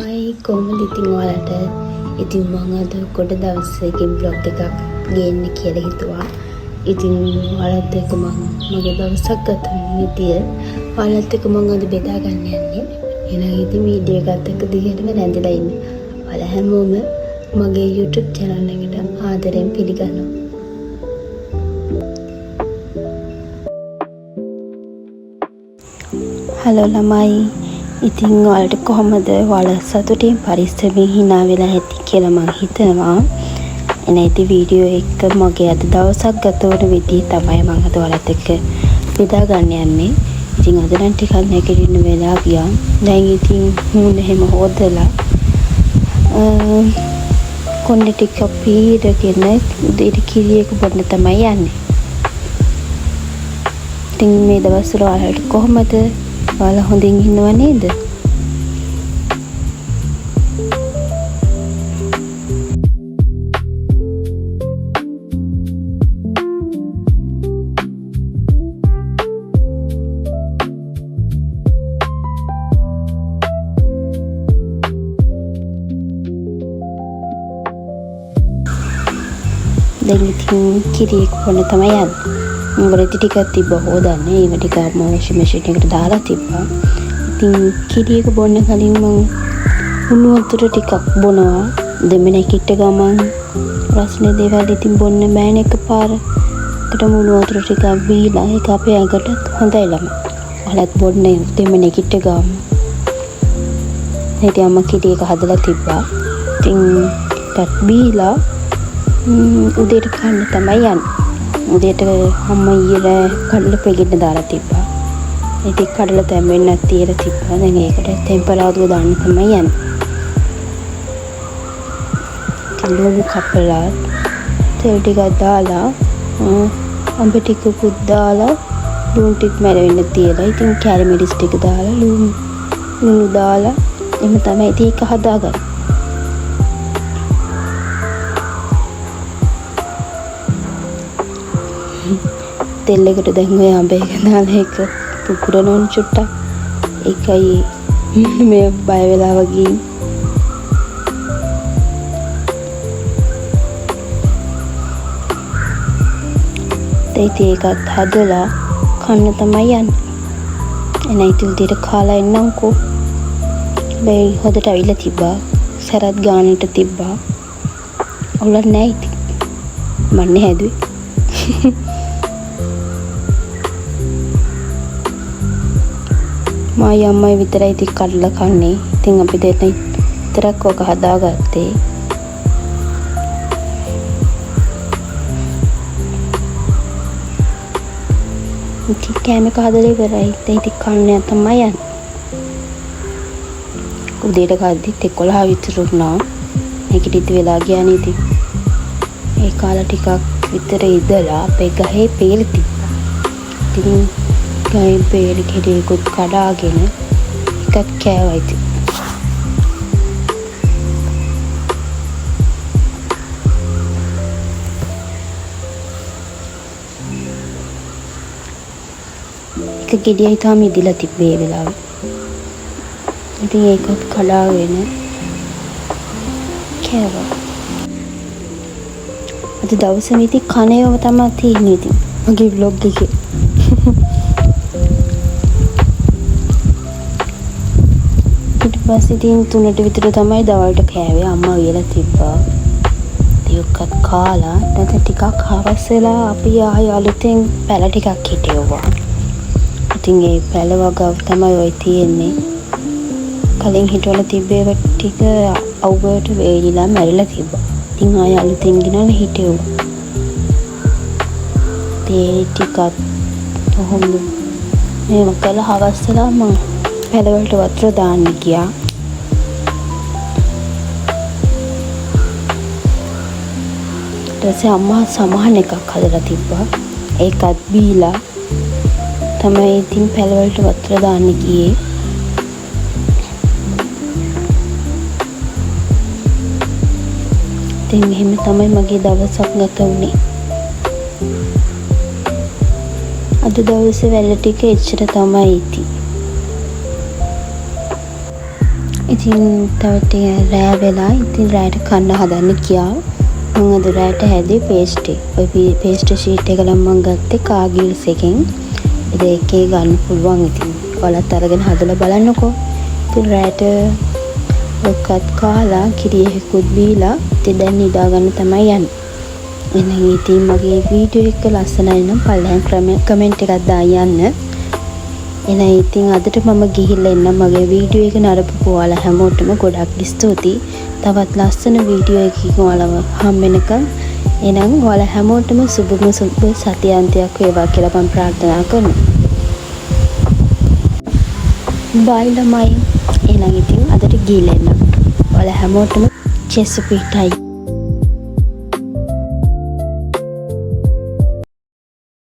Hi කොහොමද ඉතින් ඔයාලට ඉතින් මම අද කොට දවසකින් බ්ලොග් එකක් ගේන්න කියලා හිතුවා. ඉතින් ඔයාලත් එක්ක මගේ දවසක් ගත වෙන විදිය ඔයාලත් එක්ක මම අද බෙදා ගන්න යන්නේ. එහෙනම් ඉතින් වීඩියෝ එකත් එක්ක දිගටම රැඳිලා ඉන්න. ඔයාලා හැමෝම මගේ YouTube channel එකට ආදරෙන් පිළිගන්නවා. හලෝ ළමයි. ඉතින් ඔයාලට කොහොමද ඔයාලා සතුටින් පරිස්සමෙන් hina වෙලා ඇති කියලා මම හිතනවා. එන ඉතින් වීඩියෝ එක මගේ අද දවසක් ගත වන විදිහ තමයි මම අද ඔයාලත් එක්ක බෙදා ගන්න යන්නේ. ඉතින් අද නම් ටිකක් නැගිටින්න වෙලා ගියා. දැන් ඉතින් මූණ එහෙම හොදලා කොණ්ඩේ ටික පීරගෙන උදේට කිරියක බොන්න තමයි යන්නේ. ඉතින් මේ දවස්වල ඔයාලට කොහොමද? ඔයාලා හොඳින් ඉන්නව නේද? දැන් ඉතින් කිරියක බොන්න තමයි යන්නේ. මොකද ටිකක් තිබ්බ හොදන්නේ. ඒක ටිකක් වොෂින් මැෂින් එකට දාලා තිබ්බා. ඉතින් කිරියක බොන්න කලින් මම උණු වතුර ටිකක් බොනවා. දෙමෙන කිට්ට ගමන් රස්නේ දේවල් ඉතින් බොන්න බෑනේ එකපාර. ඒකට උණු වතුර ටිකක් බීලා ඒක අපේ ඇඟට හොඳයි ළම. ඔයාලත් බොන්න දෙමෙන කිට්ට ගමන්. ඉතින් අම්මා කිරියක හදලා තිබ්බා. ඉතින් ටත් බීලා උදේට කන්න තමයි යන්නේ. උදේට අම්මා ඊයේ කඩල පෙගෙන්න දාලා තිබ්බා. ඉතින් කඩල තැම්බෙන්නත් තියලා තිබ්බා. දැන් ඒකට ටෙම්පරාදුව දාන්න තමයි යන්නේ. ලුණු කපලා තෙල් ටිකක් දාලා අඹ ටිකකුත් දාලා ලුණු ටික මැරෙන්න තියලා ඉතින් කැරමෙලිස් ටික දාලා ලුණු දාලා එහෙම තමයි ඉතින් ඒක හදාගන්නේ. තෙල් එකට දැන් ඔය අඹ එක දාලා ඒක පුපුරනොන් චුට්ටක්. ඒකයි මේ බය වෙලා වගේ. ඒකත් හදලා කන්න තමයි යන්නේ. එන ඉතින් උදේට කාලා එන්නම්කෝ. මේ හොදට අවිලා තිබ්බා. සරත් ගානට තිබ්බා. ඔලක් නැහැ ඉතින්. මන්නේ හැදුවේ. මායි අම්මයි විතරයි ඉතින් කඩලා කන්නේ. ඉතින් අපි දෙන්න විතරක් ඔක හදාගත්තේ. ඉතින් කෑම එක හදලා ඉවරයි. ඉතින් කන්න තමයි යන්නේ. උදේට කද්දිත් 11 විතර වුණා. මේකට ඉතින් වෙලා ගියානේ ඉතින්. ඒ කාලා ටිකක් විතර ඉඳලා අපේ ගහේ පේල තිබ්බා. ඉතින් ගහේ පේල කෙඩේකුත් කඩාගෙන එකක් කෑවා ඉතින්. එක ගෙඩියයි තාම ඉදිලා තිබ්බේ ඒ වෙලාවේ. ඉතින් ඒකත් කඩාගෙන කෑවා. අද දවසම ඉතින් කණේව තමයි තියෙන්නේ ඉතින් මගේ vlog එකේ. ඊට පස්සේ ඉතින් 3ට විතර තමයි දවල්ට කෑවේ. අම්මා වියලා තිබ්බා. ඒකත් කාලා නැත්නම් ටිකක් හවස් වෙලා අපි ආයෙ අලුතෙන් පැල ටිකක් හිටියවා. ඉතින් ඒ පැල වගාව තමයි ඔය තියෙන්නේ. කලින් හිටවල තිබ්බේ ටික අවුවට වේලිලා මැරිලා තිබ්බා. ඉතින් ආයෙ අලුතෙන් ගෙනල්ලා හිටියවා. ඒ ටිකත් කොහොමද මේව කළා හවස් වෙලා මම පැලවලට වතුර දාන්න ගියා. ඊට පස්සේ අම්මා සමහන් එකක් හදලා තිබ්බා. ඒකත් බීලා තමයි ඉතින් පැලවලට වතුර දාන්න ගියේ. ඉතින් එහෙම තමයි මගේ දවසක් ගත වුණේ. අද දවසේ වැල ටික එච්චර තමයි ඉතින්. ඉතින් තව ටික රෑ වෙලා ඉතින් රෑට කන්න හදන්න ගියා. මම අද රෑට හැදුවේ පේස්ට්‍රි. ඔය පේස්ට්‍රි ෂීට් එක නම් මම ගත්තේ කාගිල්ස් එකෙන්. ඉතින් ඒකේ ගන්න පුළුවන්. ඉතින් ඔයාලත් අරගෙන හදලා බලන්නකෝ. ඉතින් රෑට ඔක්කත් කාලා කිරියෙකුත් බීලා ඉතින් දැන් නිදා ගන්න තමයි යන්නේ. එහෙනම් ඉතින් මගේ වීඩියෝ එක ලස්සනයි නම් පල්ලෙහාන් කමෙන්ට් එකක් දාන්න. එහෙනම් ඉතින් අදට මම ගිහිල්ලා එන්නම්. මගේ වීඩියෝ එක නරඹපු ඔයාලා හැමෝටම ගොඩක් ස්තුතියි. තවත් ලස්සන වීඩියෝ එකකින් ඔයාලව හම් වෙනකම්. එහෙනම් ඔයාලා හැමෝටම සුබ සතියාන්තයක් වේවා කියලා මම ප්‍රාර්ථනා කරනවා. බයි ළමයි. එහෙනම් ඉතින් අදට ගිහිල්ලා එන්නම්. ඔයාලා හැමෝටම චෙස්පීටයි.